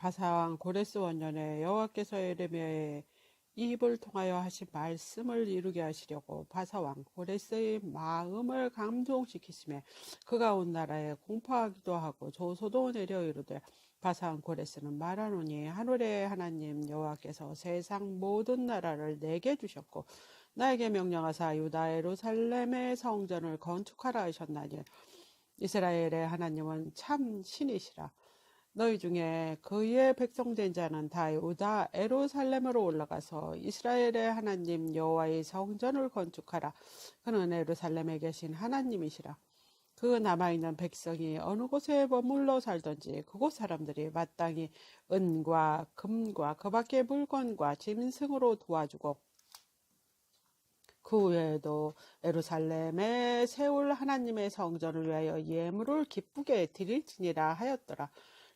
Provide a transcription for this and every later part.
바산 고레스 원년에 여호와께서 에레미야의 입을 통하여 하신 말씀을 이루게 하시려고 바사왕 고레스의 마음을 감동시키시며 그가 온 나라에 공포하기도 하고 조소도 내려 이르되 바사왕 고레스는 말하노니 하늘의 하나님 여호와께서 세상 모든 나라를 내게 주셨고 나에게 명령하사 유다 예루살렘의 성전을 건축하라 하셨나니 이스라엘의 하나님은 참 신이시라. 너희 중에 그의 백성된 자는 다 유다 예루살렘으로 올라가서 이스라엘의 하나님 여호와의 성전을 건축하라. 그는 예루살렘에 계신 하나님이시라. 그 남아있는 백성이 어느 곳에 머물러 살든지 그곳 사람들이 마땅히 은과 금과 그 밖의 물건과 짐승으로 도와주고 그 외에도 예루살렘에 세울 하나님의 성전을 위하여 예물을 기쁘게 드릴지니라 하였더라.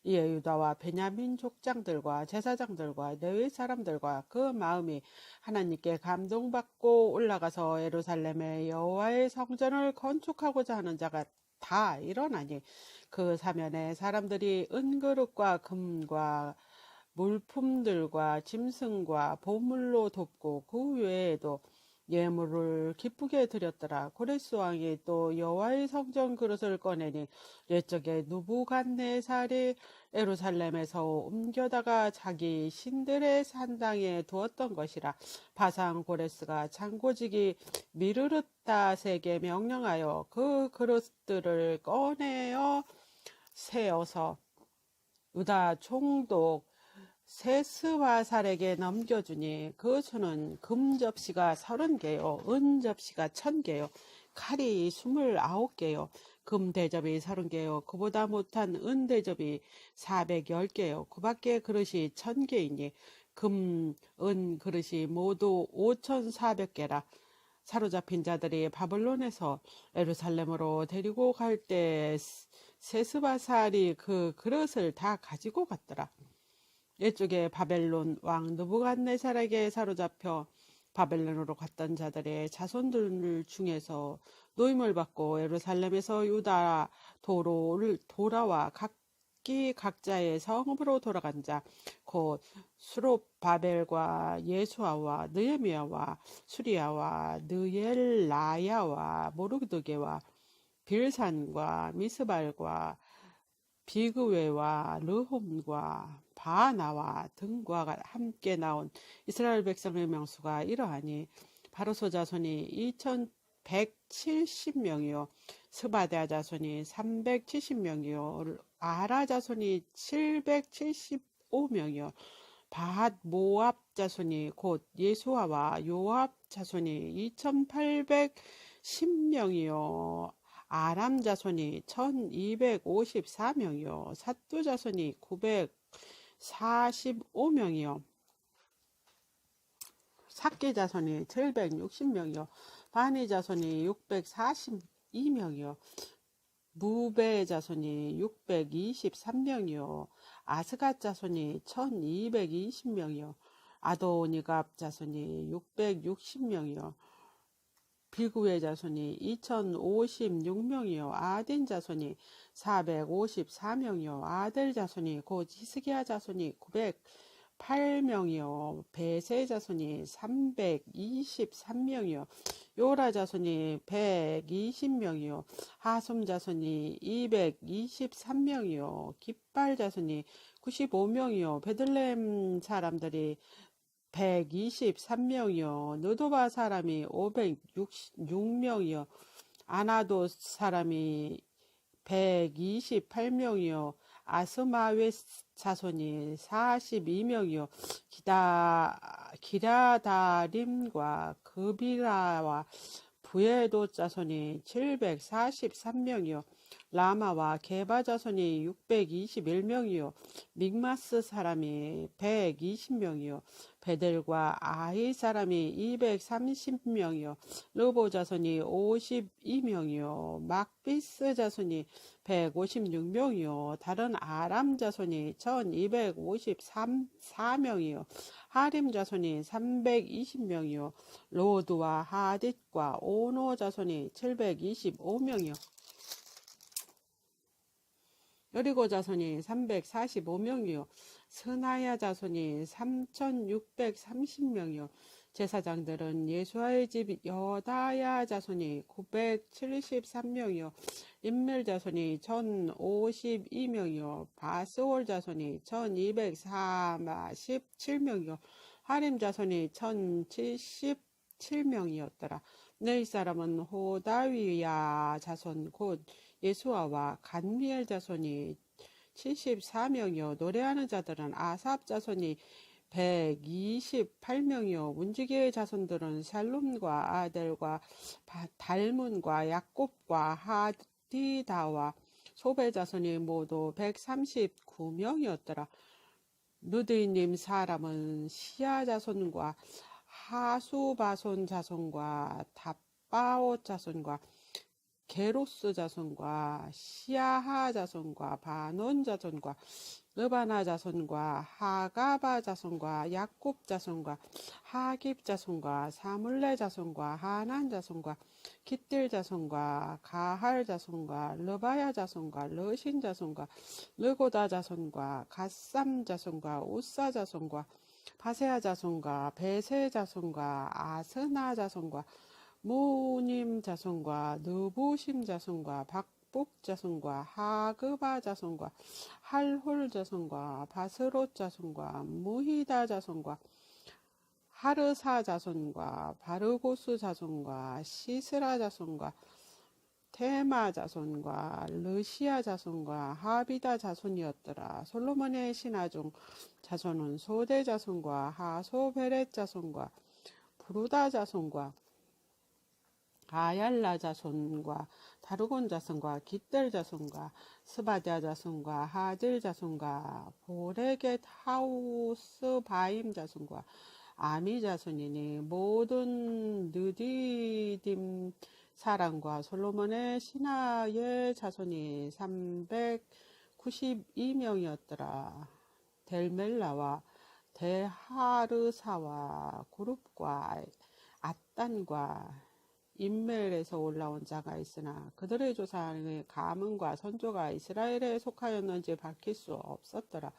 이에 유다와 베냐민 족장들과 제사장들과 레위 사람들과 그 마음이 하나님께 감동받고 올라가서 예루살렘에 여호와의 성전을 건축하고자 하는 자가 다 일어나니 그 사면에 사람들이 은그릇과 금과 물품들과 짐승과 보물로 돕고 그 외에도 예물을 기쁘게 드렸더라. 고레스 왕이 또 여호와의 성전 그릇을 꺼내니 옛적에 누부갓네살이 예루살렘에서 옮겨다가 자기 신들의 산당에 두었던 것이라. 바산 고레스가 장고지기 미르르다세게 명령하여 그 그릇들을 꺼내어 세어서 유다 총독 세스바살에게 넘겨주니 그 수는 금 접시가 30개요 은 접시가 1000개요 칼이 29개요 금 대접이 30개요 그보다 못한 은 대접이 410개요 그 밖에 그릇이 1000개이니 금, 은 그릇이 모두 5400개라. 사로잡힌 자들이 바벨론에서 예루살렘으로 데리고 갈 때 세스바살이 그 그릇을 다 가지고 갔더라. 이쪽에 바벨론 왕 느부갓네살에게 사로잡혀 바벨론으로 갔던 자들의 자손들 중에서 노임을 받고 예루살렘에서 유다 도로 돌아와 각기 각자의 성읍으로 돌아간 자 곧 수롭바벨과 예수아와 느헤미야와 수리야와 느엘라야와 모르드게와 빌산과 미스발과 비그웨와 르홈과 바나와 등과 함께 나온 이스라엘 백성의 명수가 이러하니 바로소 자손이 2170명이요 스바데아 자손이 370명이요 아라 자손이 775명이요 바핫 모압 자손이 곧 예수아와 요압 자손이 2810명이요 아람 자손이 1254명이요 삿두 자손이 945명이요 삭기 자손이 760명이요 바니 자손이 642명이요 무베 자손이 623명이요 아스갓 자손이 1220명이요 아도니갑 자손이 660명이요 비구의 자손이 2056명이요 아딘 자손이 454명이요 아들 자손이 곧 히스기야 자손이 908명이요 베세 자손이 323명이요 요라 자손이 120명이요 하솜 자손이 223명이요 깃발 자손이 95명이요 베들레헴 사람들이 123명이요 느도바 사람이 506명이요 아나도 사람이 128명이요 아스마웨 자손이 42명이요 기라다림과 그비라와 부에도 자손이 743명이요 라마와 게바 자손이 621명이요 믹마스 사람이 120명이요 베델과 아이 사람이 230명이요 르보 자손이 52명이요 막비스 자손이 156명이요 다른 아람 자손이 1254명이요 하림 자손이 320명이요 로드와 하딧과 오노 자손이 725명이요 여리고 자손이 345명이요 스나야 자손이 3630명이요 제사장들은 예수아의 집 여다야 자손이 973명이요 인멜 자손이 1052명이요 바스올 자손이 1247명이요 하림 자손이 1077명이었더라. 네 사람은 호다위야 자손 곧 예수아와 간미엘 자손이 74명이요 노래하는 자들은 아삽 자손이 128명이요 문지기의 자손들은 샬롬과 아델과 달문과 야곱과 하디다와 소베 자손이 모두 139명이었더라. 누드이님 사람은 시아 자손과 하수바손 자손과 답바옷 자손과 게로스 자손과 시아하 자손과 바논 자손과 르바나 자손과 하가바 자손과 야곱 자손과 하깁 자손과 사물레 자손과 하난 자손과 깃들 자손과 가할 자손과 르바야 자손과 르신 자손과 르고다 자손과 갓삼 자손과 우사 자손과 바세아 자손과 베세 자손과 아스나 자손과 무님 자손과 느부심 자손과 박복 자손과 하그바 자손과 할홀 자손과 바스롯 자손과 무히다 자손과 하르사 자손과 바르고스 자손과 시스라 자손과 테마 자손과 르시아 자손과 하비다 자손이었더라. 솔로몬의 신하 중 자손은 소대 자손과 하소베렛 자손과 부르다 자손과 아얄라 자손과 다르곤 자손과 깃들 자손과 스바디아 자손과 하질 자손과 보레겟 하우스 바임 자손과 아미 자손이니 모든 느디딤 사람과 솔로몬의 신하의 자손이 392명이었더라. 델멜라와 데하르사와 그룹과 앗단과 인멜에서 올라온 자가 있으나 그들의 조상의 가문과 선조가 이스라엘에 속하였는지 밝힐 수 없었더라.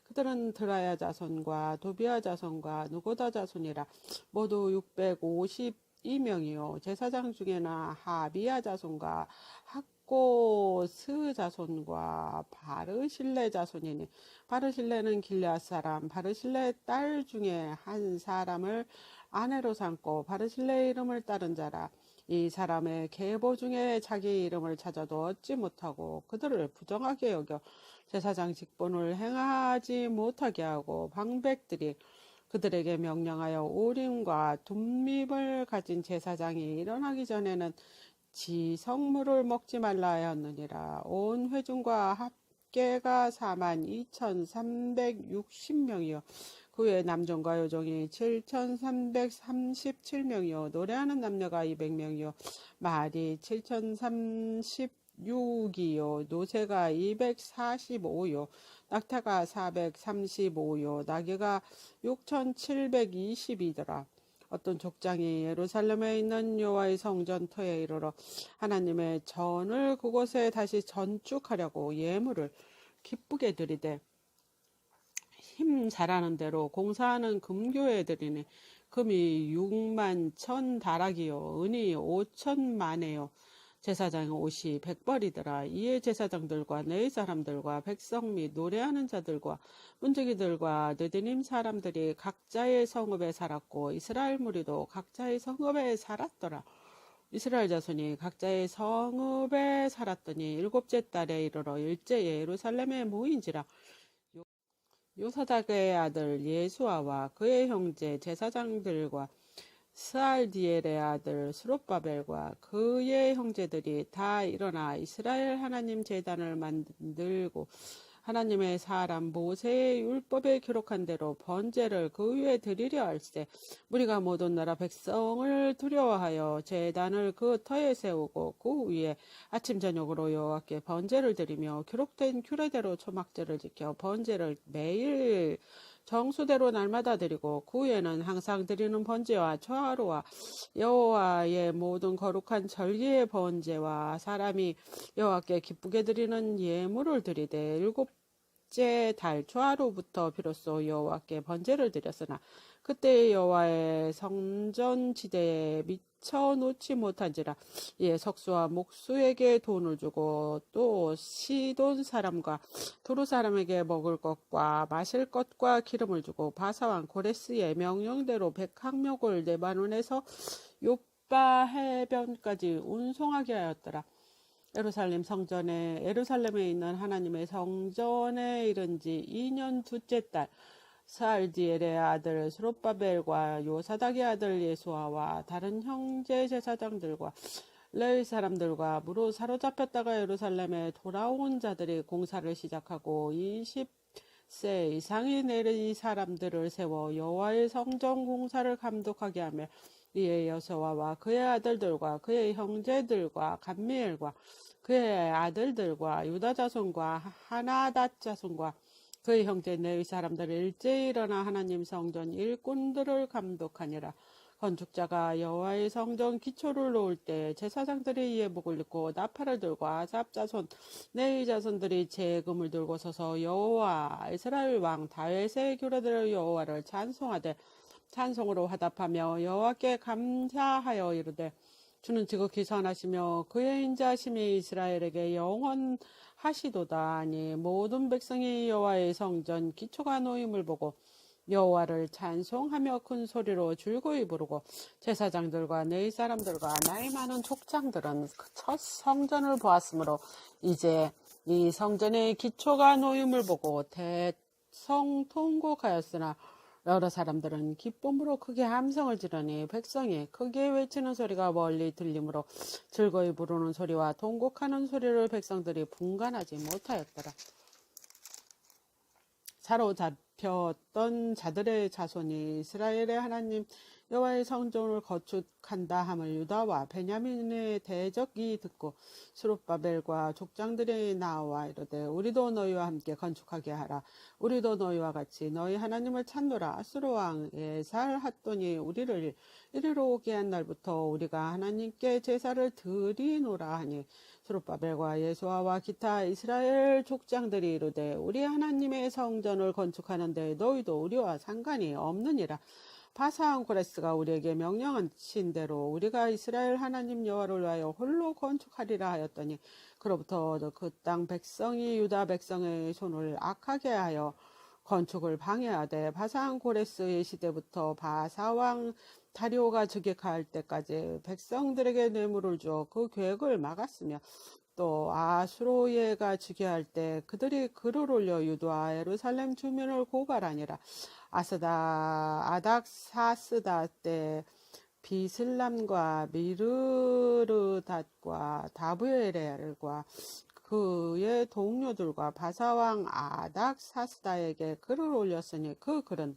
그들은 드라야 자손과 도비아 자손과 누고다 자손이라 모두 652명이요 제사장 중에는 하비야 자손과 학고스 자손과 바르실레 자손이니 바르실레는 길앗 사람 바르실레의 딸 중에 한 사람을 아내로 삼고 바르실레의 이름을 따른 자라. 이 사람의 계보 중에 자기 이름을 찾아도 얻지 못하고 그들을 부정하게 여겨 제사장 직분을 행하지 못하게 하고 방백들이 그들에게 명령하여 우림과 둠립을 가진 제사장이 일어나기 전에는 지성물을 먹지 말라 하였느니라. 온 회중과 합계가 42,360명이요 그 외 남종과 여종이 7,337명이요 노래하는 남녀가 200명이요 말이 7,036이요 노새가 245요 낙타가 435요 나귀가 6,720이더라. 어떤 족장이 예루살렘에 있는 여호와의 성전 터에 이르러 하나님의 전을 그곳에 다시 전축하려고 예물을 기쁘게 드리되 힘 잘하는 대로 공사하는 금교에 드리니 금이 6만 1천 다락이요 은이 5천만에요 제사장의 옷이 100벌이더라. 이에 제사장들과 네 사람들과 백성 및 노래하는 자들과 문지기들과 느디님 사람들이 각자의 성읍에 살았고 이스라엘 무리도 각자의 성읍에 살았더라. 이스라엘 자손이 각자의 성읍에 살았더니 일곱째 달에 이르러 일제에 예루살렘에 모인지라. 요사닥의 아들 예수아와 그의 형제 제사장들과 스알디엘의 아들 스룹바벨과 그의 형제들이 다 일어나 이스라엘 하나님 제단을 만들고 하나님의 사람 모세의 율법에 기록한 대로 번제를 그 위에 드리려 할세 무리가 모든 나라 백성을 두려워하여 제단을 그 터에 세우고 그 위에 아침 저녁으로 여호와께 번제를 드리며 기록된 규례대로 초막제를 지켜 번제를 매일 정수대로 날마다 드리고 그 후에는 항상 드리는 번제와 초하루와 여호와의 모든 거룩한 절기의 번제와 사람이 여호와께 기쁘게 드리는 예물을 드리되 일곱째 달 초하루부터 비로소 여호와께 번제를 드렸으나 그때 여호와의 성전지대에 미처 놓지 못한지라. 예, 석수와 목수에게 돈을 주고 또 시돈 사람과 두루 사람에게 먹을 것과 마실 것과 기름을 주고 바사왕 고레스의 명령대로 백항목을 레바논에서 요빠 해변까지 운송하게 하였더라. 예루살렘에 있는 하나님의 성전에 이른 지 2년 둘째 달 스알디엘의 아들 스룹바벨과 요사닥의 아들 예수아와 다른 형제 제사장들과 레위 사람들과 무로 사로잡혔다가 예루살렘에 돌아온 자들이 공사를 시작하고 20세 이상이 내린 사람들을 세워 여호와의 성전 공사를 감독하게 하며 이에 여호수아와 그의 아들들과 그의 형제들과 감미엘과 그의 아들들과 유다 자손과 하나닷 자손과 그의 형제 레위 사람들을 일제히 일어나 하나님 성전 일꾼들을 감독하니라. 건축자가 여호와의 성전 기초를 놓을 때 제사장들이 예복을 입고 나팔을 들고 아삽 자손 레위 자손들이 재금을 들고 서서 여호와 이스라엘 왕 다윗의 규례대로 여호와를 찬송하되 찬송으로 화답하며 여호와께 감사하여 이르되 주는 지극히 선하시며 그의 인자하심이 이스라엘에게 영원하시도다 하니 모든 백성이 여호와의 성전 기초가 놓임을 보고 여호와를 찬송하며 큰 소리로 줄거이 부르고 제사장들과 레위 사람들과 나이 많은 족장들은 첫 성전을 보았으므로 이제 이 성전의 기초가 놓임을 보고 대성통곡하였으나 여러 사람들은 기쁨으로 크게 함성을 지르니 백성이 크게 외치는 소리가 멀리 들리므로 즐거이 부르는 소리와 통곡하는 소리를 백성들이 분간하지 못하였더라. 사로잡혔던 자들의 자손이 이스라엘의 하나님 여호와의 성전을 건축한다 함을 유다와 베냐민의 대적이 듣고 스룹바벨과 족장들이 나와 이르되 우리도 너희와 함께 건축하게 하라. 우리도 너희와 같이 너희 하나님을 찾노라. 아수르 왕 에살핫돈이 우리를 이리로 오게 한 날부터 우리가 하나님께 제사를 드리노라 하니 스룹바벨과 예수아와 기타 이스라엘 족장들이 이르되 우리 하나님의 성전을 건축하는데 너희도 우리와 상관이 없느니라. 바사왕 고레스가 우리에게 명령하신 대로 우리가 이스라엘 하나님 여호와를 위하여 홀로 건축하리라 하였더니 그로부터 그 땅 백성이 유다 백성의 손을 악하게 하여 건축을 방해하되 바사왕 고레스의 시대부터 바사왕 다리오가 즉위할 때까지 백성들에게 뇌물을 주어 그 계획을 막았으며 또 아수로예가 즉위할 때 그들이 글을 올려 유다와 예루살렘 주민을 고발하니라. 아닥사스다 때 비슬람과 미르르닷과 다브엘과 그의 동료들과 바사왕 아닥사스다에게 글을 올렸으니 그 글은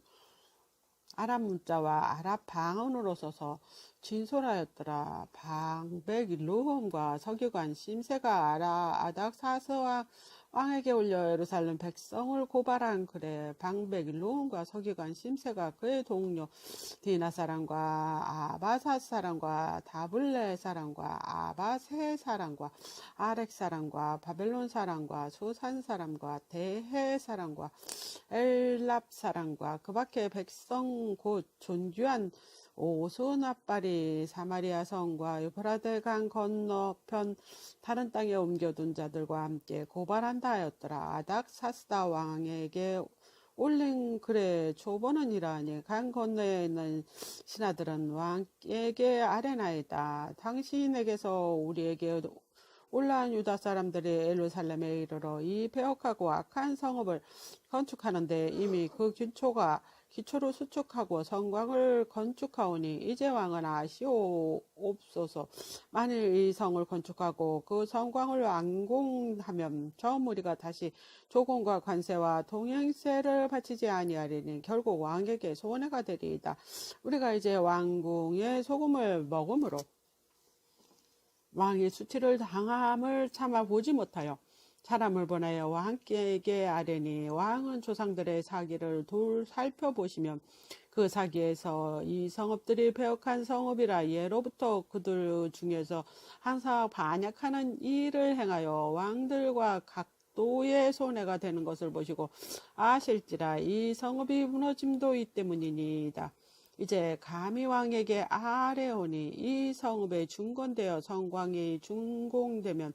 아랍 문자와 아랍 방언으로 써서 진솔하였더라. 방백 루홈과 서기관 심세가 아닥사스 왕에게 올려 예루살렘 백성을 고발한 글에 방백 루홈과 서기관 심세가 그의 동료 디나 사람과 아바사 사람과 다블레 사람과 아바세 사람과 아렉 사람과 바벨론 사람과 소산 사람과 대해 사람과 엘랍 사람과 그 밖에 백성 곧 존귀한 오손아빠리 사마리아 성과 유브라데 강 건너편 다른 땅에 옮겨둔 자들과 함께 고발한다 하였더라. 아닥사스다 왕에게 올린 글의 초본은 이러하니 강 건너에 있는 신하들은 왕에게 아뢰나이다. 당신에게서 우리에게 올라온 유다 사람들이 예루살렘에 이르러 이 배역하고 악한 성읍을 건축하는데 이미 그 기초를 수축하고 성곽을 건축하오니 이제 왕은 아시옵소서. 만일 이 성을 건축하고 그 성곽을 완공하면 처음 우리가 다시 조공과 관세와 동행세를 바치지 아니하리니 결국 왕에게 손해가 되리이다. 우리가 이제 왕궁의 소금을 먹음으로 왕의 수치를 당함을 참아 보지 못하여 사람을 보내어 왕에게 아뢰니 왕은 조상들의 사기를 살펴보시면 그 사기에서 이 성읍들이 배역한 성읍이라 예로부터 그들 중에서 항상 반역하는 일을 행하여 왕들과 각도의 손해가 되는 것을 보시고 아실지라 이 성읍이 무너짐도 이 때문이니이다. 이제 감히 왕에게 아뢰오니 이 성읍에 중건되어 성곽이 준공되면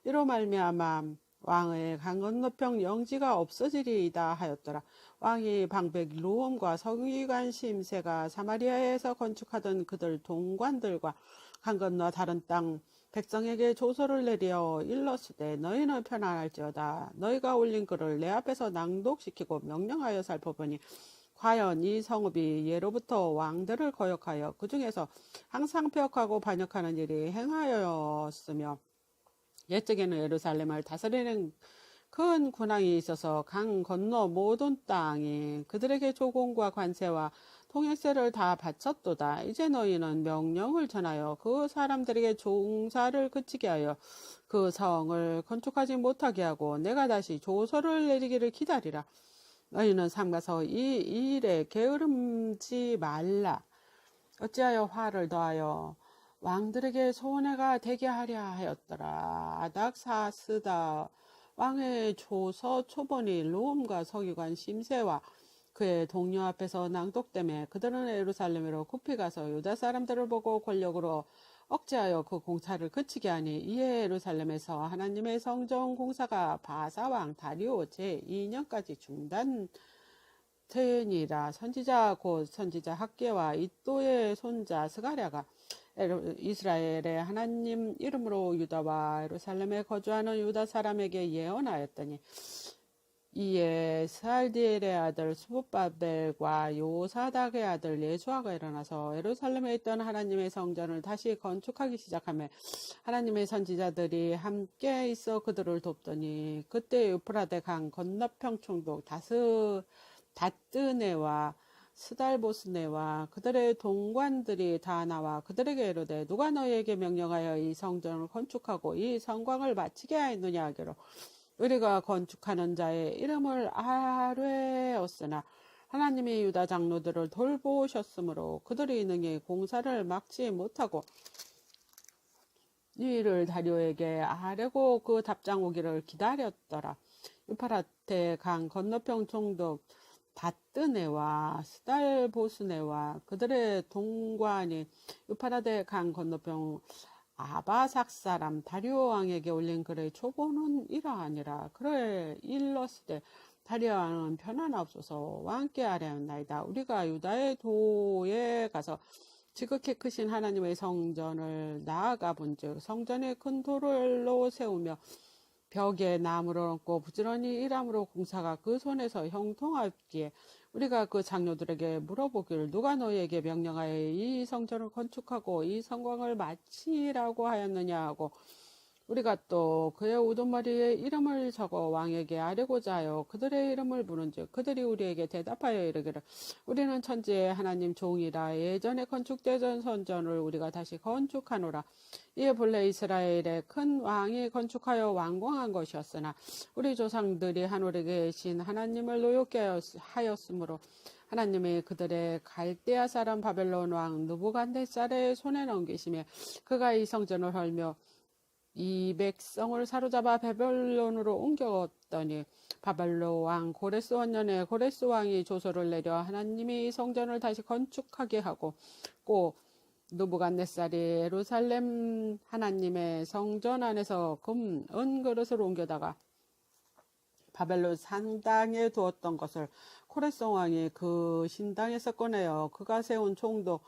이로 말미암아 왕의 강 건너편 영지가 없어지리이다 하였더라. 왕이 방백 루엄과 서기관 심새가 사마리아에서 건축하던 그들 동관들과 강 건너 다른 땅 백성에게 조서를 내려 일렀으되 너희는 편안할지어다. 너희가 올린 글을 내 앞에서 낭독시키고 명령하여 살펴보니 과연 이 성읍이 예로부터 왕들을 거역하여 그 중에서 항상 폐역하고 반역하는 일이 행하였으며 옛적에는 예루살렘을 다스리는 큰 군왕이 있어서 강 건너 모든 땅이 그들에게 조공과 관세와 통행세를 다 바쳤도다. 이제 너희는 명령을 전하여 그 사람들에게 종사를 그치게 하여 그 성을 건축하지 못하게 하고 내가 다시 조서를 내리기를 기다리라. 너희는 삼가서 이 일에 게으름지 말라. 어찌하여 화를 더하여 왕들에게 손해가 되게 하려 하였더라. 아닥사스다 왕의 조서 초본이 루움과 서기관 심새와 그의 동료 앞에서 낭독되매 그들은 예루살렘으로 급히 가서 유다 사람들을 보고 권력으로 억제하여 그 공사를 그치게 하니 이에 예루살렘에서 하나님의 성전 공사가 바사왕 다리오 제2년까지 중단되니라. 선지자 곧 선지자 학개와 이또의 손자 스가랴가 이스라엘의 하나님 이름으로 유다와 예루살렘에 거주하는 유다 사람에게 예언하였더니 이에 스알디엘의 아들 스룹바벨과 요사닥의 아들 예수아가 일어나서 예루살렘에 있던 하나님의 성전을 다시 건축하기 시작하며 하나님의 선지자들이 함께 있어 그들을 돕더니 그때 유프라데 강 건너편 총독 다뜨네와 스달보스네와 그들의 동관들이 다 나와 그들에게 이르되 누가 너희에게 명령하여 이 성전을 건축하고 이 성곽을 마치게 하였느냐 하기로 우리가 건축하는 자의 이름을 아뢰었으나 하나님이 유다 장로들을 돌보셨으므로 그들이 능히 공사를 막지 못하고 이 일을 다리오에게 아뢰고 그 답장 오기를 기다렸더라. 유파라테 강 건너편 총독 다뜨네와 스달보스네와 그들의 동관이 유파라데 강 건너편 아바삭 사람 다리오 왕에게 올린 글의 초본은 이러하니라. 그를 일렀으되 다리오 왕은 편안하옵소서 왕께 아뢰었나이다. 우리가 유다의 도에 가서 지극히 크신 하나님의 성전을 나아가 본즉 성전에 큰 돌로 세우며 벽에 나무를 얹고 부지런히 일함으로 공사가 그 손에서 형통하였기에 우리가 그 장로들에게 물어보기를 누가 너희에게 명령하여 이 성전을 건축하고 이 성곽을 마치라고 하였느냐 하고 우리가 또 그의 우두머리에 이름을 적어 왕에게 아뢰고자 하여 그들의 이름을 부른즉 그들이 우리에게 대답하여 이르기를 우리는 천지의 하나님 종이라 예전에 건축되던 성전을 우리가 다시 건축하노라. 이에 본래 이스라엘의 큰 왕이 건축하여 완공한 것이었으나 우리 조상들이 하늘에 계신 하나님을 노엽게 하였으므로 하나님이 그들의 갈대아 사람 바벨론 왕 느부갓네살의 손에 넘기시며 그가 이 성전을 헐며 이 백성을 사로잡아 바벨론으로 옮겼더니 바벨론 왕 고레스 원년에 고레스 왕이 조서를 내려 하나님이 성전을 다시 건축하게 하고 꼭 느부갓네살이 예루살렘 하나님의 성전 안에서 금, 은 그릇을 옮겨다가 바벨론 산당에 두었던 것을 코레스 왕이 그 신당에서 꺼내어 그가 세운 총독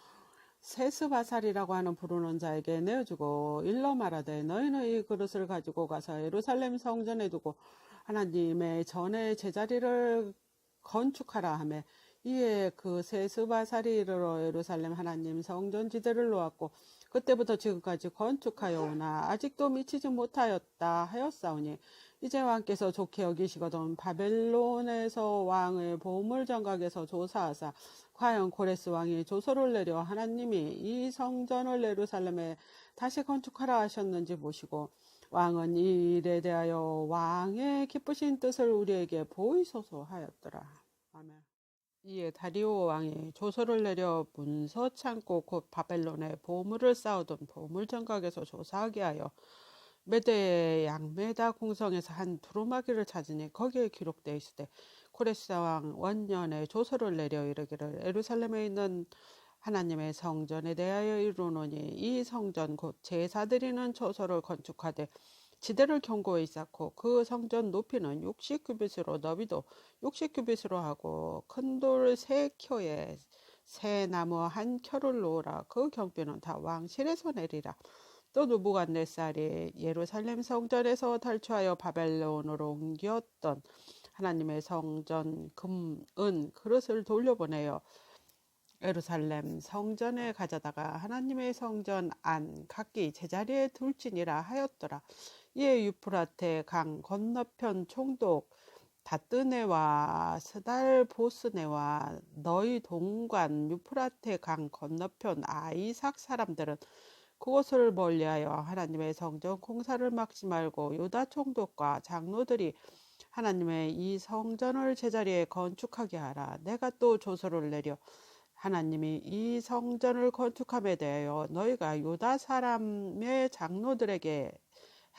세스바살이라고 하는 부르는 자에게 내어주고 일러 말하되 너희는 이 그릇을 가지고 가서 예루살렘 성전에 두고 하나님의 전에 제자리를 건축하라 하며 이에 그 세스바살이 이르러 예루살렘 하나님 성전지대를 놓았고 그때부터 지금까지 건축하여 오나 아직도 미치지 못하였다 하였사오니 이제 왕께서 좋게 여기시거든 바벨론에서 왕의 보물 정각에서 조사하사 과연 고레스 왕이 조서를 내려 하나님이 이 성전을 예루살렘에 다시 건축하라 하셨는지 보시고 왕은 이 일에 대하여 왕의 기쁘신 뜻을 우리에게 보이소서 하였더라. 아멘. 이에 다리오 왕이 조서를 내려 문서 창고 곧 바벨론에 보물을 쌓아둔 보물정각에서 조사하게 하여 메대의 양메다 궁성에서 한 두루마기를 찾으니 거기에 기록되어 있을 코레스 왕 원년에 조서를 내려 이르기를 예루살렘에 있는 하나님의 성전에 대하여 이르노니 이 성전 곧 제사드리는 처소를 건축하되 지대를 견고히 쌓고 그 성전 높이는 60규빗으로 너비도 60규빗으로 하고 큰 돌 3켜에 새 나무 1켜를 놓으라. 그 경비는 다 왕실에서 내리라. 또 느부갓네살이 예루살렘 성전에서 탈취하여 바벨론으로 옮겼던 하나님의 성전 금, 은, 그릇을 돌려보내어 예루살렘 성전에 가져다가 하나님의 성전 안 각기 제자리에 둘지니라 하였더라. 이에 유프라테 강 건너편 총독 다뜨네와 스달보스네와 너희 동관 유프라테 강 건너편 아이삭 사람들은 그것을 멀리하여 하나님의 성전 공사를 막지 말고 유다 총독과 장로들이 하나님의 이 성전을 제자리에 건축하게 하라. 내가 또 조서를 내려 하나님이 이 성전을 건축함에 대하여 너희가 유다 사람의 장로들에게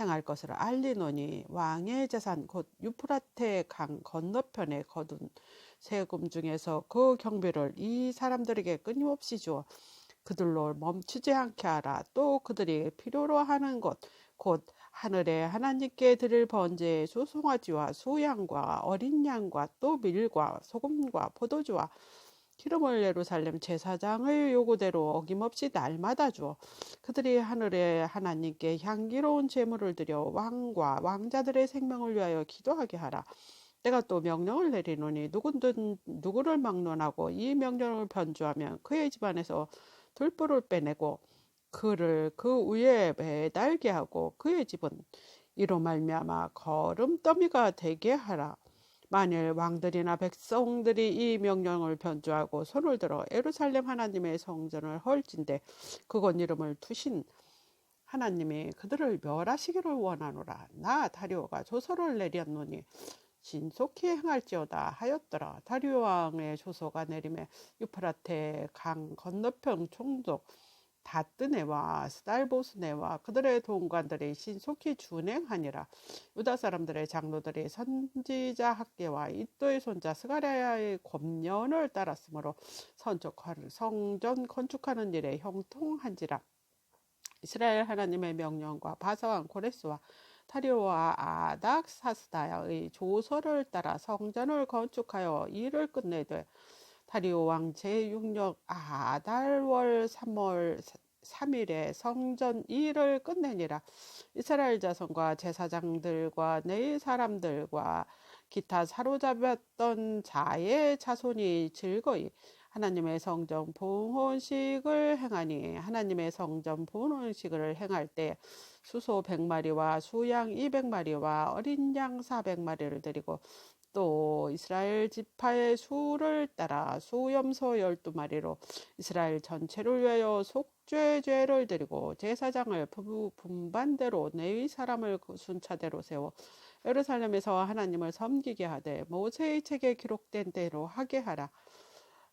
행할 것을 알리노니 왕의 재산 곧 유프라테 강 건너편에 거둔 세금 중에서 그 경비를 이 사람들에게 끊임없이 주어 그들로 멈추지 않게 하라. 또 그들이 필요로 하는 것 곧 하늘에 하나님께 드릴 번제의 수송아지와 수양과 어린 양과 또 밀과 소금과 포도주와 기름을 예루살렘 제사장의 요구대로 어김없이 날마다 주어 그들이 하늘의 하나님께 향기로운 제물을 드려 왕과 왕자들의 생명을 위하여 기도하게 하라. 내가 또 명령을 내리노니 누구든 누구를 막론하고 이 명령을 변주하면 그의 집안에서 들불을 빼내고 그를 그 위에 매달게 하고 그의 집은 이로 말미암아 거름더미가 되게 하라. 만일 왕들이나 백성들이 이 명령을 변조하고 손을 들어 예루살렘 하나님의 성전을 헐진대 그곳 이름을 두신 하나님이 그들을 멸하시기를 원하노라. 나 다리오가 조서를 내렸노니 신속히 행할지어다 하였더라. 다리오 왕의 조서가 내림에 유프라테 강 건너편 총독 다뜨네와 스달보스네와 그들의 동관들이 신속히 준행하니라. 유다 사람들의 장로들이 선지자 학계와 이도의 손자 스가랴의 권면을 따랐으므로 성전 건축하는 일에 형통한지라. 이스라엘 하나님의 명령과 바사왕 고레스와 다리오와 아닥사스다의 조서를 따라 성전을 건축하여 일을 끝내되 다리오 왕 제6년 아달월 3월 3일에 성전 일을 끝내니라. 이스라엘 자손과 제사장들과 내 사람들과 기타 사로잡았던 자의 자손이 즐거이 하나님의 성전 봉헌식을 행하니 하나님의 성전 봉헌식을 행할 때 수소 100마리와 수양 200마리와 어린 양 400마리를 드리고 또 이스라엘 지파의 수를 따라 수염소 12마리로 이스라엘 전체를 위하여 속죄죄를 드리고 제사장을 분반대로 레위 사람을 순차대로 세워 예루살렘에서 하나님을 섬기게 하되 모세의 책에 기록된 대로 하게 하라.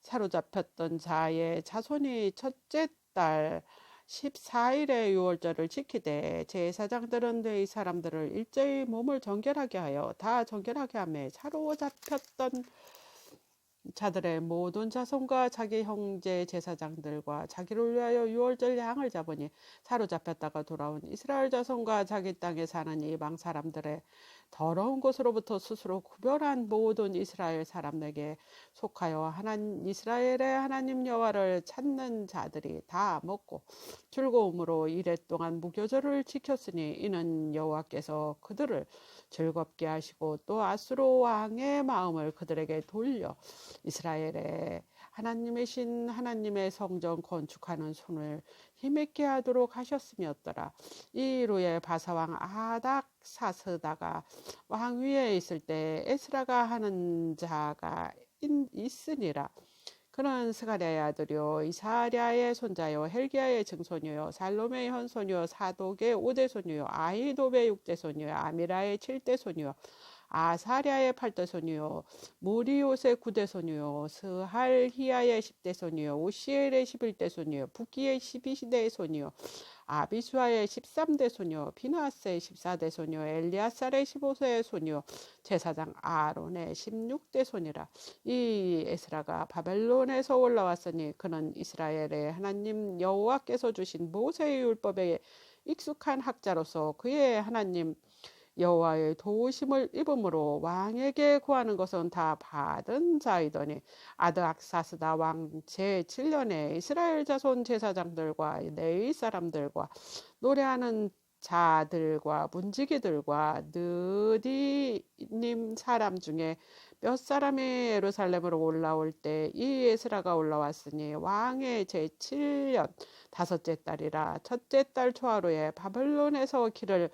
사로잡혔던 자의 자손이 첫째 달 14일의 유월절을 지키되 제사장들은 이 사람들을 일제히 몸을 정결하게 하여 다 정결하게 하며 사로잡혔던 자들의 모든 자손과 자기 형제 제사장들과 자기를 위하여 유월절 양을 잡으니 사로잡혔다가 돌아온 이스라엘 자손과 자기 땅에 사는 이방 사람들의 더러운 곳으로부터 스스로 구별한 모든 이스라엘 사람에게 속하여 이스라엘의 하나님 여호와를 찾는 자들이 다 먹고 즐거움으로 이랫동안 무교절을 지켰으니 이는 여호와께서 그들을 즐겁게 하시고 또 아수르 왕의 마음을 그들에게 돌려 이스라엘의 하나님이신 하나님의 성전 건축하는 손을 힘있게 하도록 하셨음이었더라. 이후에 바사왕 아닥사스다가 왕위에 있을 때 에스라가 하는 자가 있으니라. 그는 스가랴의 아들이요 이사랴의 손자요 헬기야의 증손이요 살롬의 현손이요 사독의 5대 손이요 아히도의 6대 손이요 아미라의 7대 손이요 아사랴의 8대 손이요 무리옷의 9대 손이요 스할히야의 10대 손이요 오시엘의 11대 손이요 부기의 12대 손이요 아비수아의 13대 소녀, 비나스의 14대 소녀, 엘리아살의 15세 소녀, 제사장 아론의 16대 소녀라. 이 에스라가 바벨론에서 올라왔으니 그는 이스라엘의 하나님 여호와께서 주신 모세의 율법에 익숙한 학자로서 그의 하나님 여호와의 도우심을 입음으로 왕에게 구하는 것은 다 받은 자이더니 아드악사스다 왕 제7년에 이스라엘 자손 제사장들과 레위 사람들과 노래하는 자들과 문지기들과 느디님 사람 중에 몇 사람이 예루살렘으로 올라올 때 이 에스라가 올라왔으니 왕의 제7년 다섯째 달이라 첫째 달 초하루에 바벨론에서 길을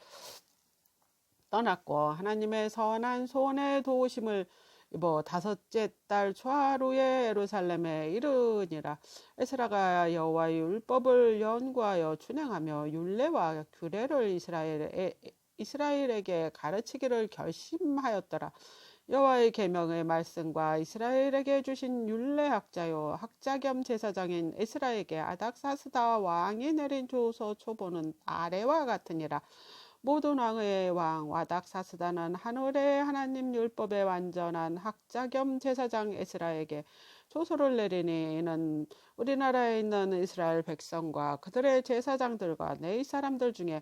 떠났고 하나님의 선한 손의 도우심을 입어 다섯째 달 초하루에 예루살렘에 이르니라. 에스라가 여호와의 율법을 연구하여 준행하며 율례와 규례를 이스라엘에게 가르치기를 결심하였더라. 여호와의 계명의 말씀과 이스라엘에게 주신 율례학자요 학자 겸 제사장인 에스라에게 아닥사스다 왕이 내린 조서 초보는 아래와 같으니라. 모든 왕의 왕 와닥사스다는 하늘의 하나님 율법의 완전한 학자 겸 제사장 에스라에게 조서를 내리니 이는 우리나라에 있는 이스라엘 백성과 그들의 제사장들과 내 사람들 중에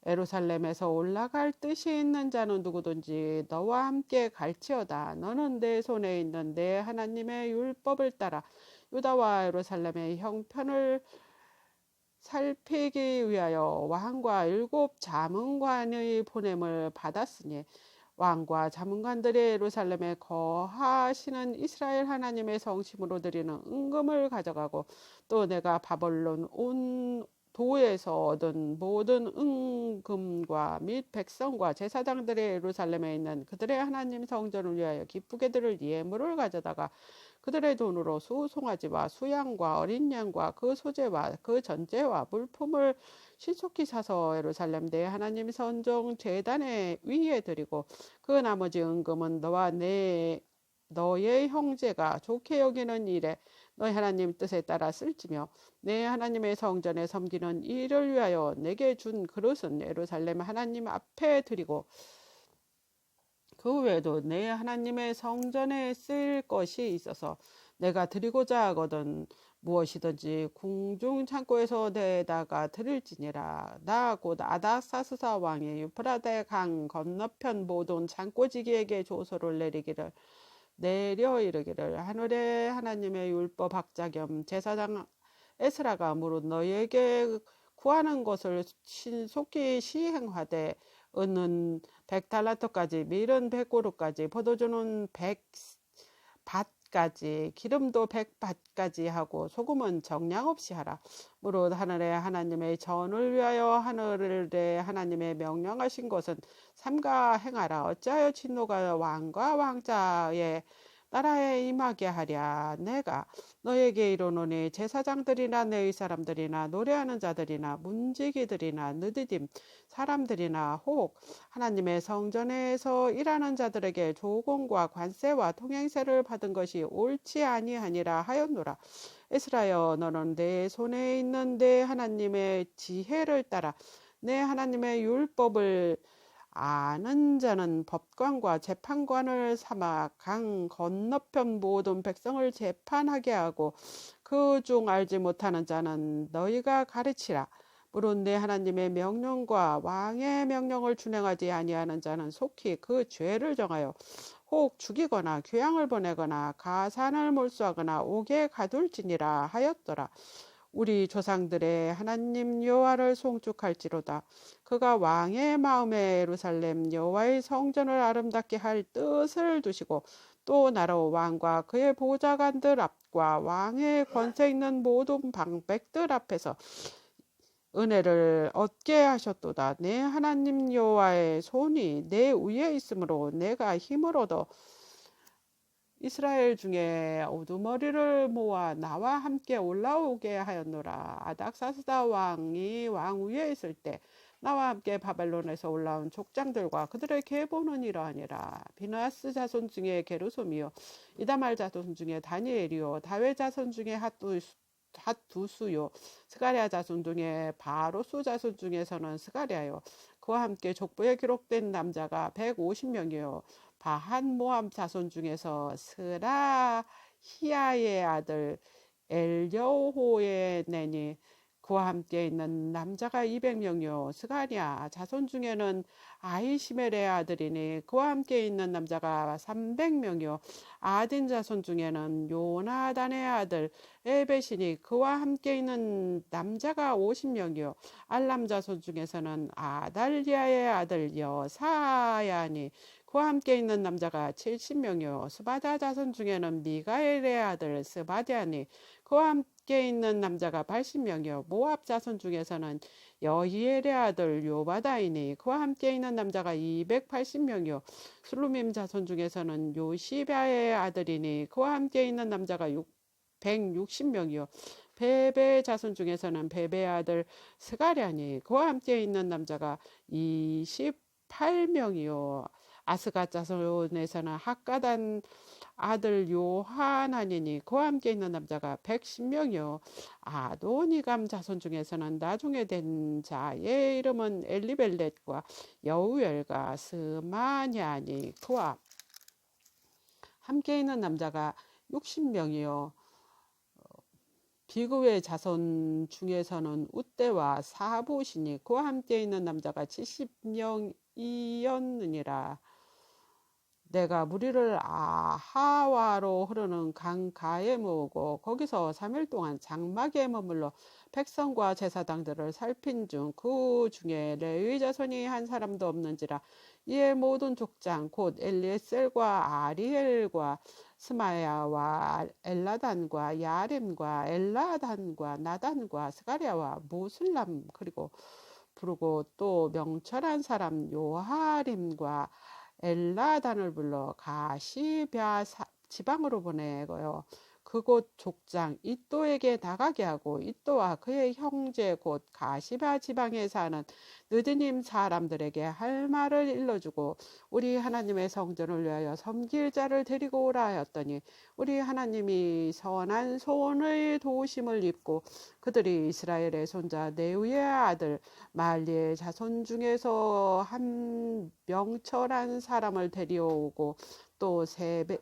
예루살렘에서 올라갈 뜻이 있는 자는 누구든지 너와 함께 갈지어다. 너는 내 손에 있는 내 하나님의 율법을 따라 유다와 예루살렘의 형편을 살피기 위하여 왕과 7 자문관의 보냄을 받았으니 왕과 자문관들이 예루살렘에 거하시는 이스라엘 하나님의 성심으로 드리는 은금을 가져가고 또 내가 바벨론 온 도에서 얻은 모든 은금과 및 백성과 제사장들의 예루살렘에 있는 그들의 하나님 성전을 위하여 기쁘게 드릴 예물을 가져다가 그들의 돈으로 수송아지와 수양과 어린 양과 그 소재와 그 전제와 물품을 신속히 사서 예루살렘 내 하나님 성전 제단에 위에 드리고 그 나머지 은금은 너와 너의 형제가 좋게 여기는 일에 너희 하나님 뜻에 따라 쓸지며 내 하나님의 성전에 섬기는 일을 위하여 내게 준 그릇은 예루살렘 하나님 앞에 드리고 그 외에도 내 하나님의 성전에 쓸 것이 있어서 내가 드리고자 하거든 무엇이든지 궁중 창고에서 내다가 드릴지니라. 나 곧 아닥사스다 왕이 유프라데 강 건너편 모든 창고지기에게 조서를 내려 이르기를 하늘의 하나님의 율법 학자 겸 제사장 에스라가 무릇 너희에게 구하는 것을 신속히 시행하되 은은 100달란트까지 밀은 100고루까지 포도주는 100밭까지 기름도 100밭까지 하고 소금은 정량 없이 하라. 무릇 하늘의 하나님의 전을 위하여 하늘의 하나님의 명령하신 것은 삼가 행하라. 어찌하여 진노가 왕과 왕자의 나라에 임하게 하랴. 내가 너에게 이르노니 제사장들이나 내 사람들이나 노래하는 자들이나 문지기들이나 느디딤 사람들이나 혹 하나님의 성전에서 일하는 자들에게 조공과 관세와 통행세를 받은 것이 옳지 아니하니라 하였노라. 에스라여 너는 내 손에 있는 내 하나님의 지혜를 따라 내 하나님의 율법을 아는 자는 법관과 재판관을 삼아 강 건너편 모든 백성을 재판하게 하고 그 중 알지 못하는 자는 너희가 가르치라. 물론 내 하나님의 명령과 왕의 명령을 준행하지 아니하는 자는 속히 그 죄를 정하여 혹 죽이거나 귀양을 보내거나 가산을 몰수하거나 옥에 가둘지니라 하였더라. 우리 조상들의 하나님 여호와를 송축할지로다. 그가 왕의 마음에 예루살렘 여호와의 성전을 아름답게 할 뜻을 두시고 또 나로 왕과 그의 보좌관들 앞과 왕의 권세 있는 모든 방백들 앞에서 은혜를 얻게 하셨도다. 내 하나님 여호와의 손이 내 위에 있으므로 내가 힘을 얻어 이스라엘 중에 우두머리를 모아 나와 함께 올라오게 하였노라. 아닥사스다 왕이 왕 위에 있을 때 나와 함께 바벨론에서 올라온 족장들과 그들의 계보는 이러하니라. 비느하스 자손 중에 게르솜이요 이다말 자손 중에 다니엘이요 다윗 자손 중에 핫두수요 스가랴 자손 중에 바로스 자손 중에서는 스가랴요 그와 함께 족보에 기록된 남자가 150명이요 바한 모함 자손 중에서 스라히야의 아들 엘여호의 내니 그와 함께 있는 남자가 200명이요 스가랴 자손 중에는 아이시멜의 아들이니 그와 함께 있는 남자가 300명이요 아딘 자손 중에는 요나단의 아들 에벳이니 그와 함께 있는 남자가 50명이요 알람 자손 중에서는 아달리아의 아들 여사야니 그와 함께 있는 남자가 70명이요 스바다 자손 중에는 미가엘의 아들 스바디아니 그와 함께 있는 남자가 80명이요 모압 자손 중에서는 여히엘의 아들 요바다이니 그와 함께 있는 남자가 280명이요 술루밈 자손 중에서는 요시바의 아들이니 그와 함께 있는 남자가 160명이요 베베 자손 중에서는 베베의 아들 스가랴니 그와 함께 있는 남자가 28명이요 아스가 자손에서는 학가단 아들 요하나니니 그와 함께 있는 남자가 110명이요 아도니감 자손 중에서는 나중에 된 자의 이름은 엘리벨렛과 여우엘과 스마냐니 그와 함께 있는 남자가 60명이요 비그의 자손 중에서는 우떼와 사보시니 그와 함께 있는 남자가 70명이었느니라. 내가 무리를 아하와로 흐르는 강가에 모으고 거기서 3일 동안 장막에 머물러 백성과 제사장들을 살핀 중 그 중에 레위 자손이 한 사람도 없는지라. 이에 모든 족장 곧 엘리에셀과 아리엘과 스마야와 엘라단과 야림과 엘라단과 나단과 스가랴와 모슬람 그리고 부르고 또 명철한 사람 요하림과 엘라단을 불러 가시럇 지방으로 보내고요. 그곳 족장 이또에게 나가게 하고 이또와 그의 형제 곧 가시럇 지방에 사는 느디님 사람들에게 할 말을 일러주고 우리 하나님의 성전을 위하여 섬길 자를 데리고 오라 하였더니 우리 하나님이 선한 손의 도우심을 입고 그들이 이스라엘의 손자 네우의 아들 말리의 자손 중에서 한 명철한 사람을 데려오고 또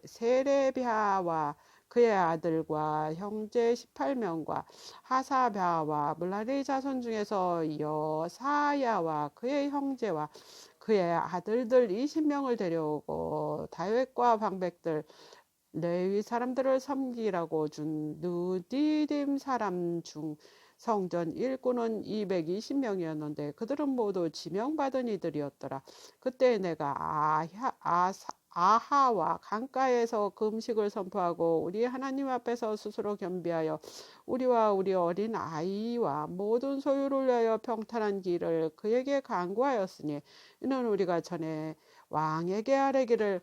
세레비아와 그의 아들과 형제 18명과 하사랴와 물라리 자손 중에서 여사야와 그의 형제와 그의 아들들 20명을 데려오고 다윗과 방백들 레위 사람들을 섬기라고 준 느디딤 사람 중 성전 일꾼은 220명이었는데 그들은 모두 지명받은 이들이었더라. 그때 내가 아하와 강가에서 금식을 선포하고 우리 하나님 앞에서 스스로 겸비하여 우리와 우리 어린 아이와 모든 소유를 위하여 평탄한 길을 그에게 간구하였으니 이는 우리가 전에 왕에게 아뢰기를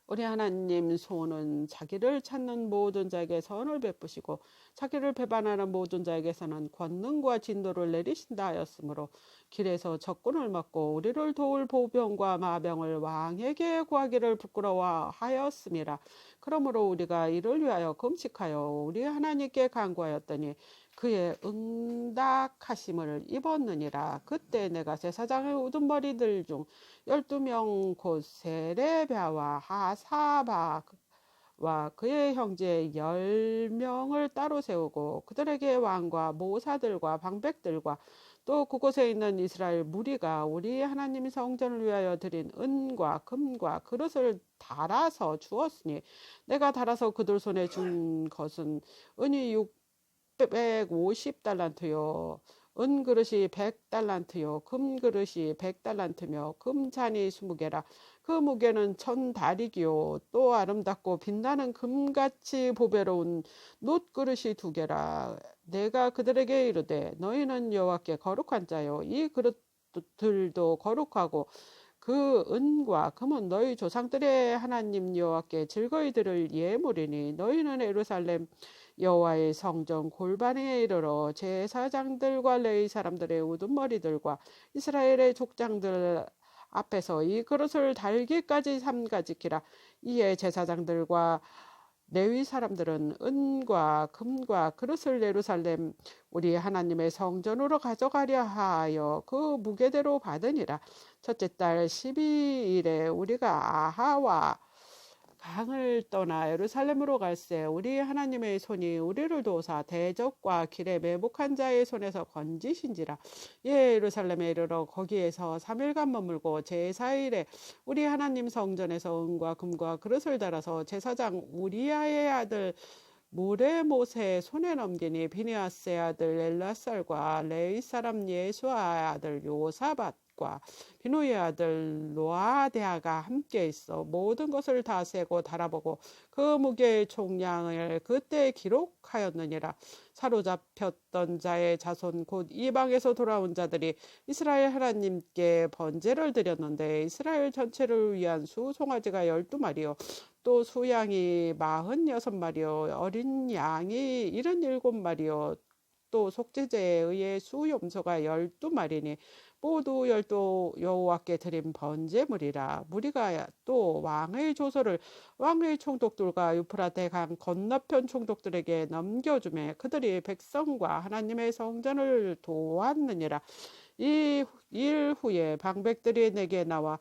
우리 하나님 손은 자기를 찾는 모든 자에게 선을 베푸시고 자기를 배반하는 모든 자에게서는 권능과 진노를 내리신다 하였으므로 길에서 적군을 막고 우리를 도울 보병과 마병을 왕에게 구하기를 부끄러워하였음이라. 그러므로 우리가 이를 위하여 금식하여 우리 하나님께 간구하였더니 그의 응답하심을 입었느니라. 그때 내가 제사장의 우둔머리들 중 12명 곧 세레비아와 하사바와 그의 형제 10명을 따로 세우고 그들에게 왕과 모사들과 방백들과 또 그곳에 있는 이스라엘 무리가 우리 하나님 성전을 위하여 드린 은과 금과 그릇을 달아서 주었으니 내가 달아서 그들 손에 준 것은 은이 650달란트요 은그릇이 100달란트요 금그릇이 100달란트며 금잔이 20개라. 그 무게는 1000다리기요 또 아름답고 빛나는 금같이 보배로운 놋그릇이 2개라. 내가 그들에게 이르되 너희는 여호와께 거룩한 자요 이 그릇들도 거룩하고 그 은과 금은 너희 조상들의 하나님 여호와께 즐거이 드릴 예물이니 너희는 예루살렘 여호와의 성전 골반에 이르러 제사장들과 레위 사람들의 우두머리들과 이스라엘의 족장들 앞에서 이 그릇을 달기까지 삼가 지키라. 이에 제사장들과 레위 사람들은 은과 금과 그릇을 예루살렘 우리 하나님의 성전으로 가져가려 하여 그 무게대로 받으니라. 첫째 달 12일에 우리가 아하와 강을 떠나 예루살렘으로 갈새 우리 하나님의 손이 우리를 도우사 대적과 길에 매복한 자의 손에서 건지신지라. 예, 예루살렘에 이르러 거기에서 3일간 머물고 제4일에 우리 하나님 성전에서 은과 금과 그릇을 달아서 제사장 우리아의 아들 모레못의 손에 넘기니 비니아스의 아들 엘라살과 레위 사람 예수아의 아들 요사밧과 비누의 아들 노아데아가 함께 있어 모든 것을 다 세고 달아보고 그 무게의 총량을 그때 기록하였느니라. 사로잡혔던 자의 자손 곧 이방에서 돌아온 자들이 이스라엘 하나님께 번제를 드렸는데 이스라엘 전체를 위한 수송아지가 12마리요 또 수양이 46마리요 어린 양이 77마리요 또 속죄제에 의해 수염소가 12마리니 모두 열도 여호와께 드린 번제물이라. 무리가 또 왕의 조서를 왕의 총독들과 유프라테 강 건너편 총독들에게 넘겨주매 그들이 백성과 하나님의 성전을 도왔느니라. 이 일 후에 방백들이 내게 나와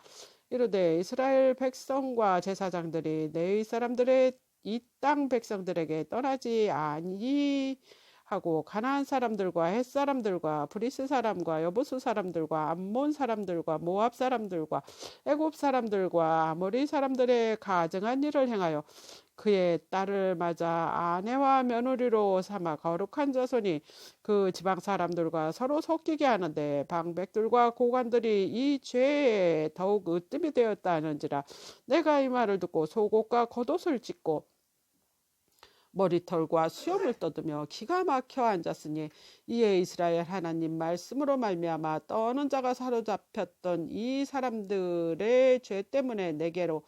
이르되 이스라엘 백성과 제사장들이 내 사람들의 이 땅 백성들에게 떠나지 아니하고 가나안 사람들과 헷 사람들과 브리스 사람과 여부수 사람들과 암몬 사람들과 모압 사람들과 애굽 사람들과 아모리 사람들의 가증한 일을 행하여 그의 딸을 맞아 아내와 며느리로 삼아 거룩한 자손이 그 지방 사람들과 서로 섞이게 하는데 방백들과 고관들이 이 죄에 더욱 으뜸이 되었다 하는지라. 내가 이 말을 듣고 속옷과 겉옷을 찢고 머리털과 수염을 떠드며 기가 막혀 앉았으니 이에 이스라엘 하나님 말씀으로 말미암아 떠는 자가 사로잡혔던 이 사람들의 죄 때문에 내게로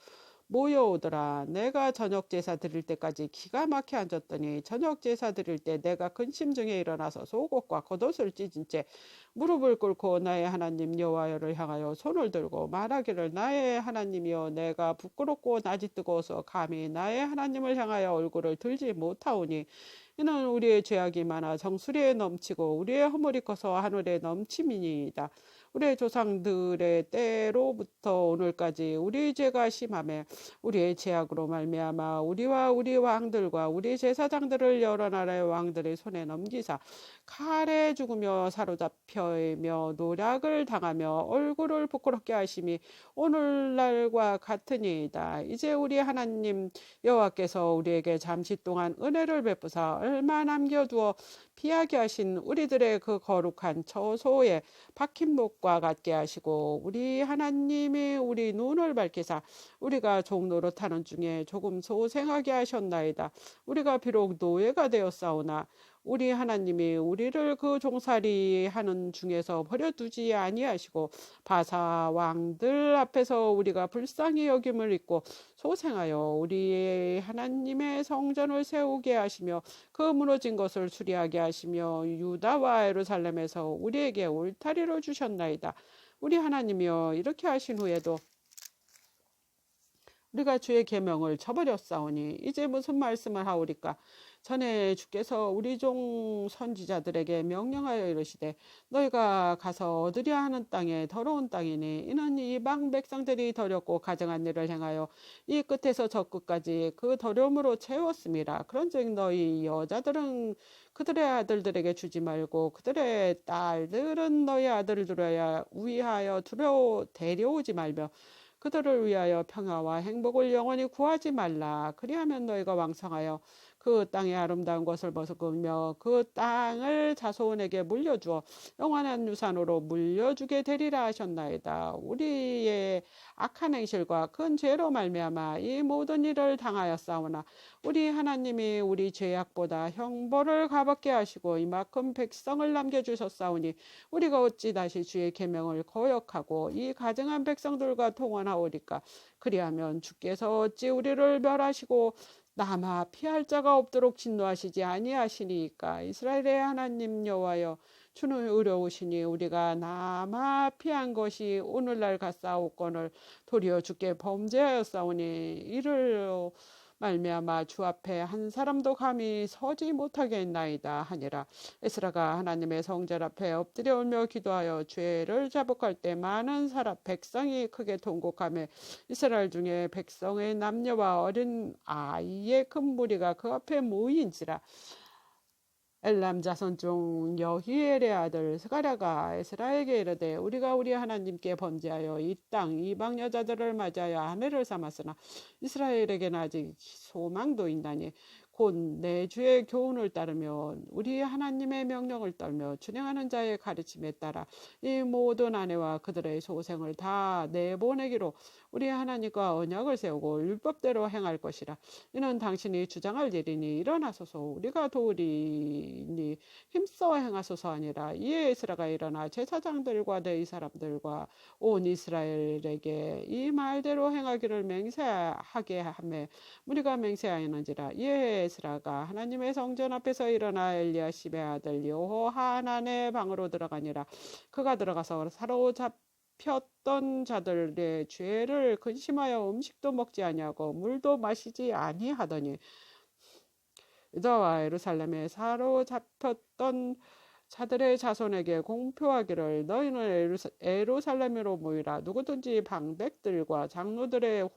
모여오더라. 내가 저녁 제사 드릴 때까지 기가 막혀 앉았더니 저녁 제사 드릴 때 내가 근심 중에 일어나서 속옷과 겉옷을 찢은 채 무릎을 꿇고 나의 하나님 여호와를 향하여 손을 들고 말하기를 나의 하나님이여 내가 부끄럽고 낯이 뜨거워서 감히 나의 하나님을 향하여 얼굴을 들지 못하오니 이는 우리의 죄악이 많아 정수리에 넘치고 우리의 허물이 커서 하늘에 넘침이니이다. 우리의 조상들의 때로부터 오늘까지 우리 죄가 심하며 우리의 죄악으로 말미암아 우리와 우리 왕들과 우리 제사장들을 여러 나라의 왕들의 손에 넘기사 칼에 죽으며 사로잡혀며 노략을 당하며 얼굴을 부끄럽게 하심이 오늘날과 같으니이다. 이제 우리 하나님 여호와께서 우리에게 잠시 동안 은혜를 베푸사 얼마 남겨두어 피하게 하신 우리들의 그 거룩한 처소에 박힌 목과 같게 하시고 우리 하나님이 우리 눈을 밝히사 우리가 종노릇하는 중에 조금 소생하게 하셨나이다. 우리가 비록 노예가 되었사오나 우리 하나님이 우리를 그 종살이 하는 중에서 버려두지 아니하시고 바사 왕들 앞에서 우리가 불쌍히 여김을 입고 소생하여 우리의 하나님의 성전을 세우게 하시며 그 무너진 것을 수리하게 하시며 유다와 예루살렘에서 우리에게 울타리를 주셨나이다. 우리 하나님이여 이렇게 하신 후에도 우리가 주의 계명을 저버렸사오니 이제 무슨 말씀을 하오리까? 전에 주께서 우리 종 선지자들에게 명령하여 이르시되 너희가 가서 얻으려 하는 땅에 더러운 땅이니 이는 이방 백성들이 더럽고 가증한 일을 행하여 이 끝에서 저 끝까지 그 더러움으로 채웠음이라. 그런즉 너희 여자들은 그들의 아들들에게 주지 말고 그들의 딸들은 너희 아들들을 위하여 데려오지 말며 그들을 위하여 평화와 행복을 영원히 구하지 말라. 그리하면 너희가 왕성하여 그 땅의 아름다운 것을 벗으며 그 땅을 자손에게 물려주어 영원한 유산으로 물려주게 되리라 하셨나이다. 우리의 악한 행실과 큰 죄로 말미암아 이 모든 일을 당하였사오나 우리 하나님이 우리 죄악보다 형벌을 값없게 하시고 이만큼 백성을 남겨주셨사오니 우리가 어찌 다시 주의 계명을 거역하고 이 가증한 백성들과 통원하오리까. 그리하면 주께서 어찌 우리를 멸하시고 남아 피할 자가 없도록 진노하시지 아니하시니까. 이스라엘의 하나님 여호와여, 주는 의로우시니 우리가 남아 피한 것이 오늘날 같사옵거늘 도리어 주께 범죄하였사오니 이를 말미암아 주 앞에 한 사람도 감히 서지 못하게 했나이다 하니라. 에스라가 하나님의 성전 앞에 엎드려 울며 기도하여 죄를 자복할 때 많은 사람 백성이 크게 통곡하며 이스라엘 중에 백성의 남녀와 어린 아이의 큰 무리가 그 앞에 모인지라. 엘람 자손 중 여히엘의 아들 스가랴가 에스라에게 이르되 우리가 우리 하나님께 범죄하여 이 땅 이방 여자들을 맞이하여 아내를 삼았으나 이스라엘에게는 아직 소망도 있나니 곧 내 주의 교훈을 따르며 우리 하나님의 명령을 떨며 준행하는 자의 가르침에 따라 이 모든 아내와 그들의 소생을 다 내보내기로 우리 하나님과 언약을 세우고 율법대로 행할 것이라. 이는 당신이 주장할 일이니 일어나소서 우리가 도우리니 힘써 행하소서 아니라. 이에 에스라가 일어나 제사장들과 이 사람들과 온 이스라엘에게 이 말대로 행하기를 맹세하게 하며 무리가 맹세하였는지라. 이에 에스라가 하나님의 성전 앞에서 일어나 엘리야십의 아들 여호하난의 방으로 들어가니라. 그가 들어가서 사로잡혔던 자들의 죄를 근심하여 음식도 먹지 아니하고 물도 마시지 아니하더니 유다와 예루살렘에 사로잡혔던 자들의 자손에게 공표하기를 너희는 예루살렘으로 모이라. 누구든지 방백들과 장로들의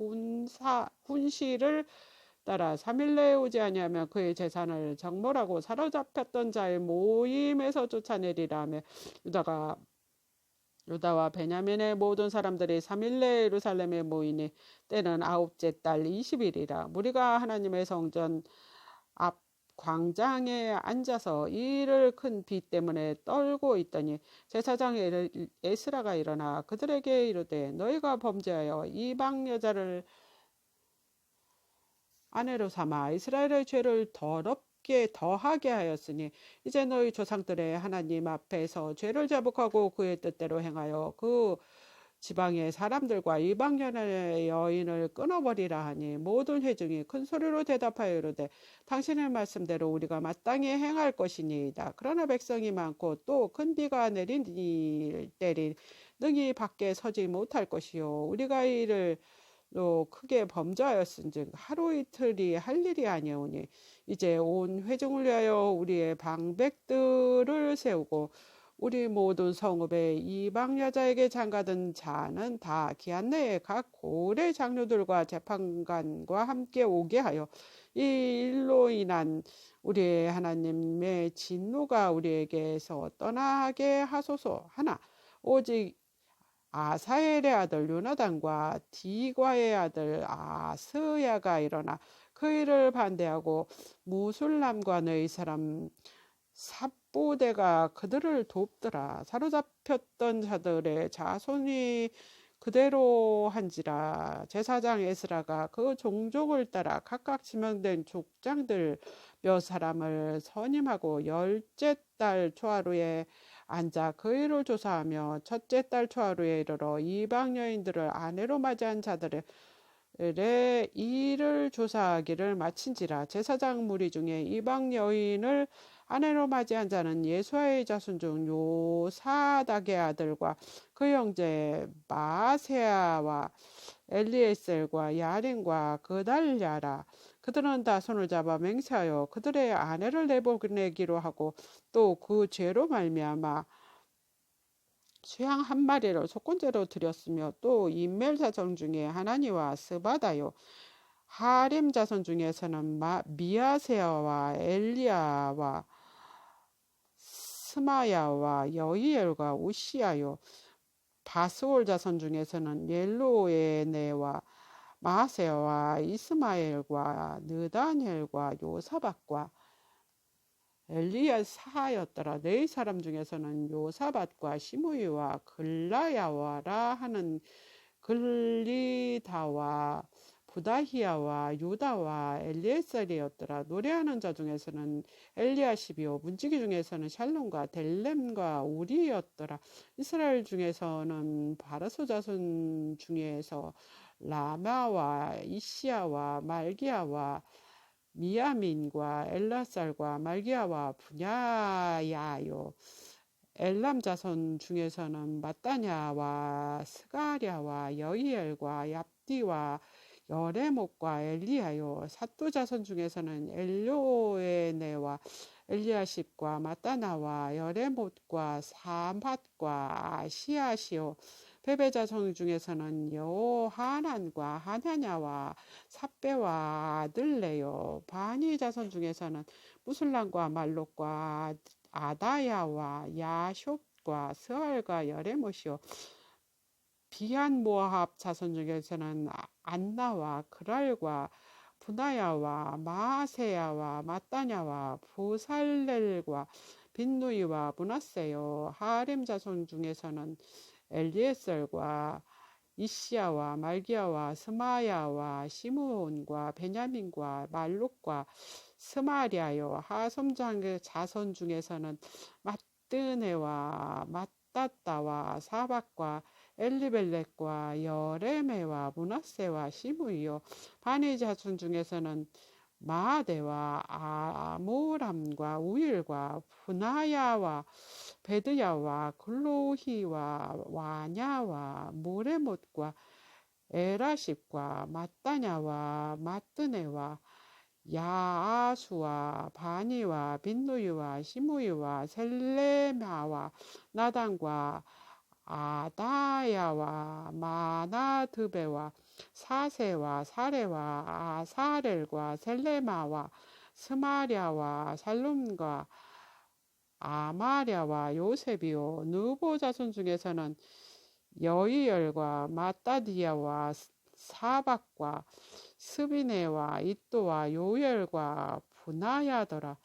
훈시를 따라 3일 내에 오지 아니하면 그의 재산을 정벌하고 사로잡혔던 자의 모임에서 쫓아내리라 하며 유다와 베냐민의 모든 사람들이 3일 내에 예루살렘에 모이니 때는 9째 달 20일이라. 무리가 하나님의 성전 앞 광장에 앉아서 이를 큰 비 때문에 떨고 있더니 제사장 에스라가 일어나 그들에게 이르되 너희가 범죄하여 이방 여자를 아내로 삼아 이스라엘의 죄를 더하게 하였으니 이제 너희 조상들의 하나님 앞에서 죄를 자복하고 그의 뜻대로 행하여 그 지방의 사람들과 이방 여인을 끊어버리라 하니 모든 회중이 큰 소리로 대답하여 이르되 당신의 말씀대로 우리가 마땅히 행할 것이니이다. 그러나 백성이 많고 또 큰 비가 내릴 때리 능히 밖에 서지 못할 것이요 우리가 이를 또 크게 범죄하였은즉 하루 이틀이 할 일이 아니오니 이제 온 회중을 위하여 우리의 방백들을 세우고 우리 모든 성읍의 이방 여자에게 장가든 자는 다 기한 내에 각 고래 장로들과 재판관과 함께 오게 하여 이 일로 인한 우리의 하나님의 진노가 우리에게서 떠나게 하소서 하나 오직 아사엘의 아들 요나단과 디과의 아들 아스야가 일어나 그 일을 반대하고 무술람과 너희 사람 삽보대가 그들을 돕더라. 사로잡혔던 자들의 자손이 그대로 한지라. 제사장 에스라가 그 종족을 따라 각각 지명된 족장들 몇 사람을 선임하고 10째 달 초하루에 앉아 그 일을 조사하며 첫째 달 초하루에 이르러 이방 여인들을 아내로 맞이한 자들의 일을 조사하기를 마친지라. 제사장 무리 중에 이방 여인을 아내로 맞이한 자는 예수아의 자손 중 요사닥의 아들과 그 형제 마세아와 엘리에셀과 야린과 그달랴라. 그들은 다 손을 잡아 맹세하여 그들의 아내를 내보내기로 하고 또 그 죄로 말미암아 수양 한 마리를 속건제로 드렸으며 또 인멜 자손 중에 하나니와 스바다요 하림 자손 중에서는 미아세아와 엘리야와 스마야와 여이엘과 우시야요 바스올 자손 중에서는 옐로에네와 마세와 이스마엘과 느다니엘과 요사밧과 엘리야사였더라. 네 사람 중에서는 요사밧과 시므이와 글라야와라 하는 글리다와 부다히야와 유다와 엘리에셀이었더라. 노래하는 자 중에서는 엘리야십이요 문지기 중에서는 샬롬과 델렘과 우리였더라. 이스라엘 중에서는 바르소 자손 중에서 라마와 이시야와 말기야와 미야민과 엘라살과 말기야와 분야야요. 엘람 자손 중에서는 마따냐와 스가랴와 여이엘과 얍디와 여레목과 엘리야요. 사또 자손 중에서는 엘요에네와 엘리야십과 마따나와 여레못과 사맛과 아시아시요. 베베 자손 중에서는 여호하난과 하냐냐와 삽배와 아들레요. 바니 자손 중에서는 무술람과 말록과 아다야와 야숍과 스알과 여레못이요. 비한 모압 자손 중에서는 안나와 그랄과 분하야와 마아세야와 마따냐와 부살렐과 빈누이와 문하세요. 하렘 자손 중에서는 엘리에셀과 이시야와 말기야와 스마야와 시므온과 베냐민과 말록과 스마리아요. 하솜 자손 중에서는 마뜨네와 마따따와 사박과 엘리벨렉과 여레메와 문하세와 시므이요. 바니 자손 중에서는 마아데와 아모람과 우일과 분하야와 베드야와 글로히와 와냐와 모레못과 에라십과 마따냐와 마뜨네와 야아수와 바니와 빈누이와 시므이와 셀레마와 나단과 아다야와 마나드베와 사세와 사레와 아사렐과 셀레마와 스마랴와 살룸과 아마랴와 요셉이요. 느보 자손 중에서는 여이엘과 마따디야와 사박과 스비네와 이또와 요엘과 분하야더라.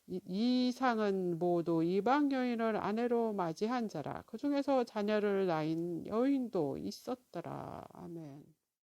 이 상은 모두 이방 여인을 아내로 맞이한 자라. 그 중에서 자녀를 낳은 여인도 있었더라. 아멘.